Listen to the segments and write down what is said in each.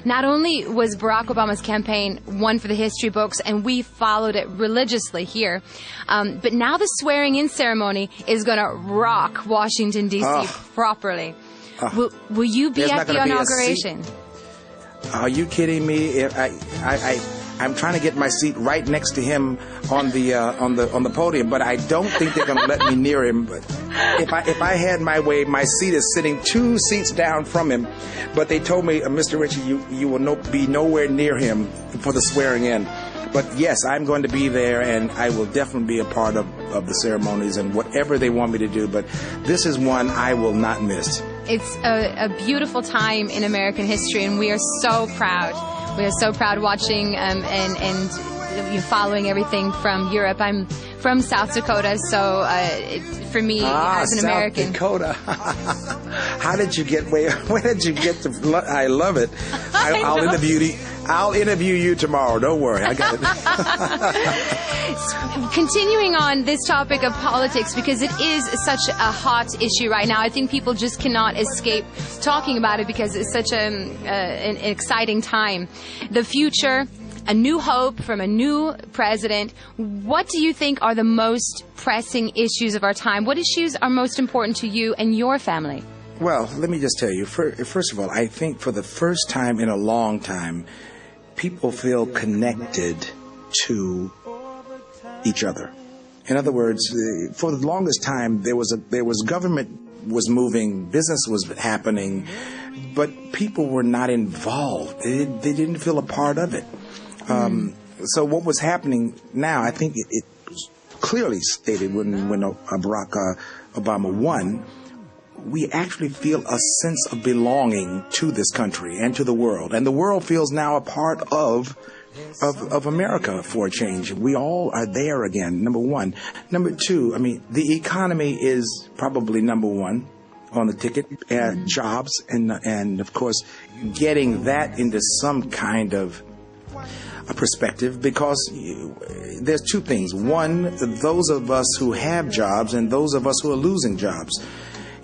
not only was Barack Obama's campaign one for the history books, and we followed it religiously here, but now the swearing-in ceremony is going to rock Washington, D.C. properly. Will you be at the inauguration? Are you kidding me? I'm trying to get my seat right next to him on the podium, but I don't think they're going to let me near him. But if I had my way, my seat is sitting 2 seats down from him. But they told me, Mr. Richie, you will be nowhere near him for the swearing in. But yes, I'm going to be there, and I will definitely be a part of the ceremonies and whatever they want me to do. But this is one I will not miss. It's a beautiful time in American history, and we are so proud. We are so proud watching and following everything from Europe. I'm from South Dakota, so for me as an American. South Dakota. How did you get where did you get to? I love it. I'll interview you tomorrow. Don't worry, I got it. Continuing on this topic of politics, because it is such a hot issue right now. I think people just cannot escape talking about it because it's such an exciting time. The future, a new hope from a new president. What do you think are the most pressing issues of our time? What issues are most important to you and your family? Well, let me just tell you, first of all, I think for the first time in a long time, people feel connected to each other. In other words, for the longest time, there was government was moving, business was happening, but people were not involved. They didn't feel a part of it. So what was happening now, I think it was clearly stated when Barack Obama won, we actually feel a sense of belonging to this country and to the world. And the world feels now a part of America for a change. We all are there again, number one. Number two, I mean, the economy is probably number one on the ticket, jobs, and of course, getting that into some kind of a perspective, because there's two things. One, those of us who have jobs and those of us who are losing jobs.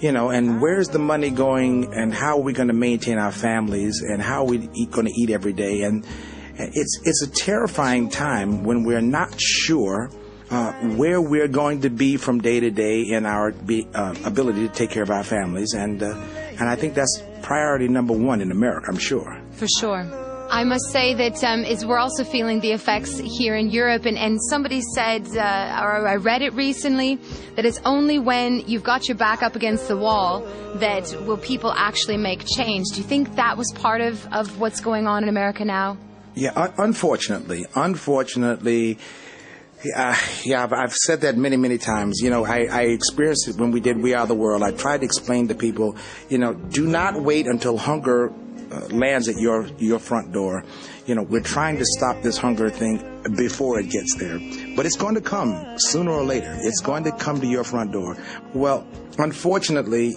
And where's the money going, and how are we going to maintain our families, and how are we going to eat every day? And it's a terrifying time when we're not sure where we're going to be from day to day in our ability to take care of our families. And I think that's priority number one in America, I'm sure. For sure. I must say that we're also feeling the effects here in Europe, and somebody said, or I read it recently, that it's only when you've got your back up against the wall that will people actually make change. Do you think that was part of what's going on in America now? Yeah, unfortunately, I've said that many, many times. I experienced it when we did We Are the World. I tried to explain to people, do not wait until hunger lands at your front door. We're trying to stop this hunger thing before it gets there. But it's going to come sooner or later. It's going to come to your front door. Well, unfortunately,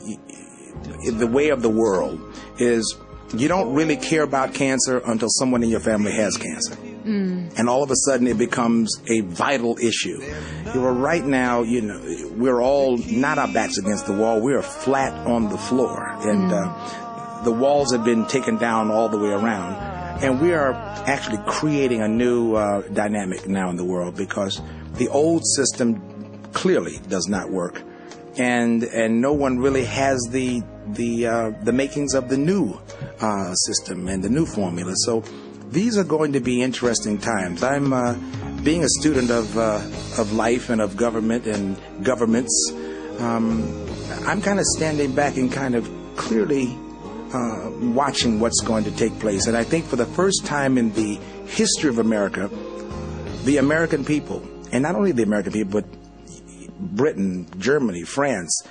the way of the world is you don't really care about cancer until someone in your family has cancer. And all of a sudden it becomes a vital issue. Right now, we're all not our backs against the wall. We're flat on the floor. And the walls have been taken down all the way around. And we are actually creating a new dynamic now in the world, because the old system clearly does not work. And no one really has the makings of the new system and the new formula. So these are going to be interesting times. I'm being a student of life and of government and governments. I'm kind of standing back and kind of clearly watching what's going to take place. And I think for the first time in the history of America, the American people, and not only the American people, but Britain, Germany, France,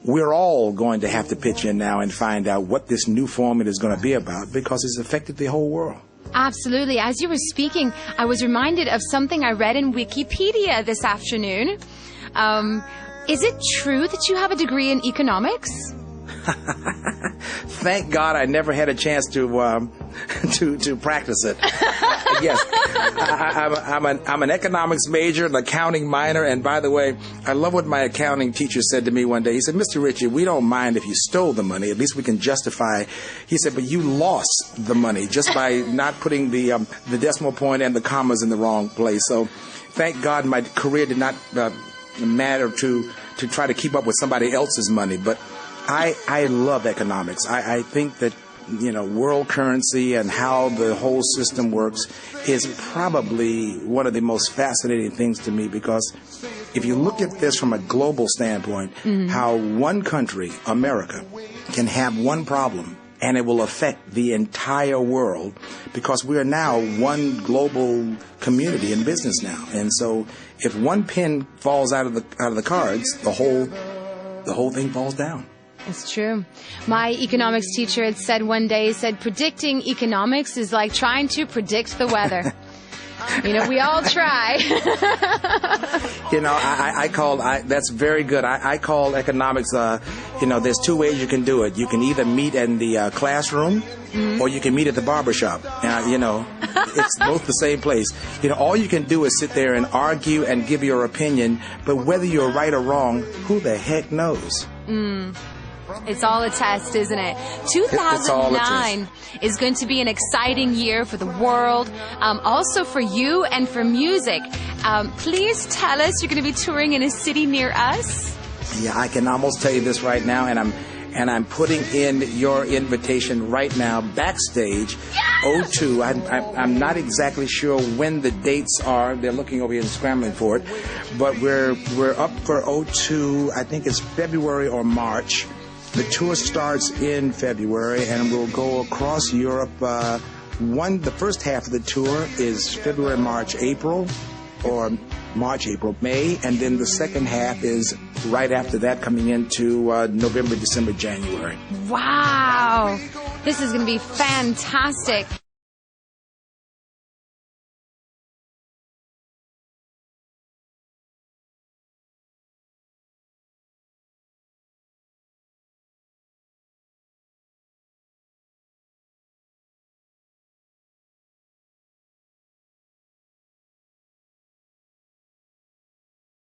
we're all going to have to pitch in now and find out what this new formula is going to be about, because it's affected the whole world. Absolutely. As you were speaking, I was reminded of something I read in Wikipedia this afternoon. Is it true that you have a degree in economics? thank God I never had a chance to practice it. Yes, I'm an economics major, an accounting minor, and by the way, I love what my accounting teacher said to me one day. He said, "Mr. Richie, we don't mind if you stole the money. At least we can justify." He said, "But you lost the money just by not putting the decimal point and the commas in the wrong place." So, thank God my career did not matter to try to keep up with somebody else's money. But I love economics. I think that, world currency and how the whole system works is probably one of the most fascinating things to me, because if you look at this from a global standpoint, how one country, America, can have one problem and it will affect the entire world, because we are now one global community in business now. And so if one pin falls out of the cards, the whole thing falls down. It's true. My economics teacher had said one day, predicting economics is like trying to predict the weather. We all try. That's very good. I call economics, there's two ways you can do it. You can either meet in the classroom or you can meet at the barbershop. It's both the same place. All you can do is sit there and argue and give your opinion, but whether you're right or wrong, who the heck knows? It's all a test, isn't it? 2009 is going to be an exciting year for the world, also for you and for music. Please tell us, you're going to be touring in a city near us? Yeah, I can almost tell you this right now, and I'm putting in your invitation right now, backstage, yes! 02. I'm not exactly sure when the dates are. They're looking over here and scrambling for it, but we're up for 02. I think it's February or March. The tour starts in February, and we'll go across Europe. The first half of the tour is February, March, April, or March, April, May, and then the second half is right after that, coming into November, December, January. Wow! This is going to be fantastic.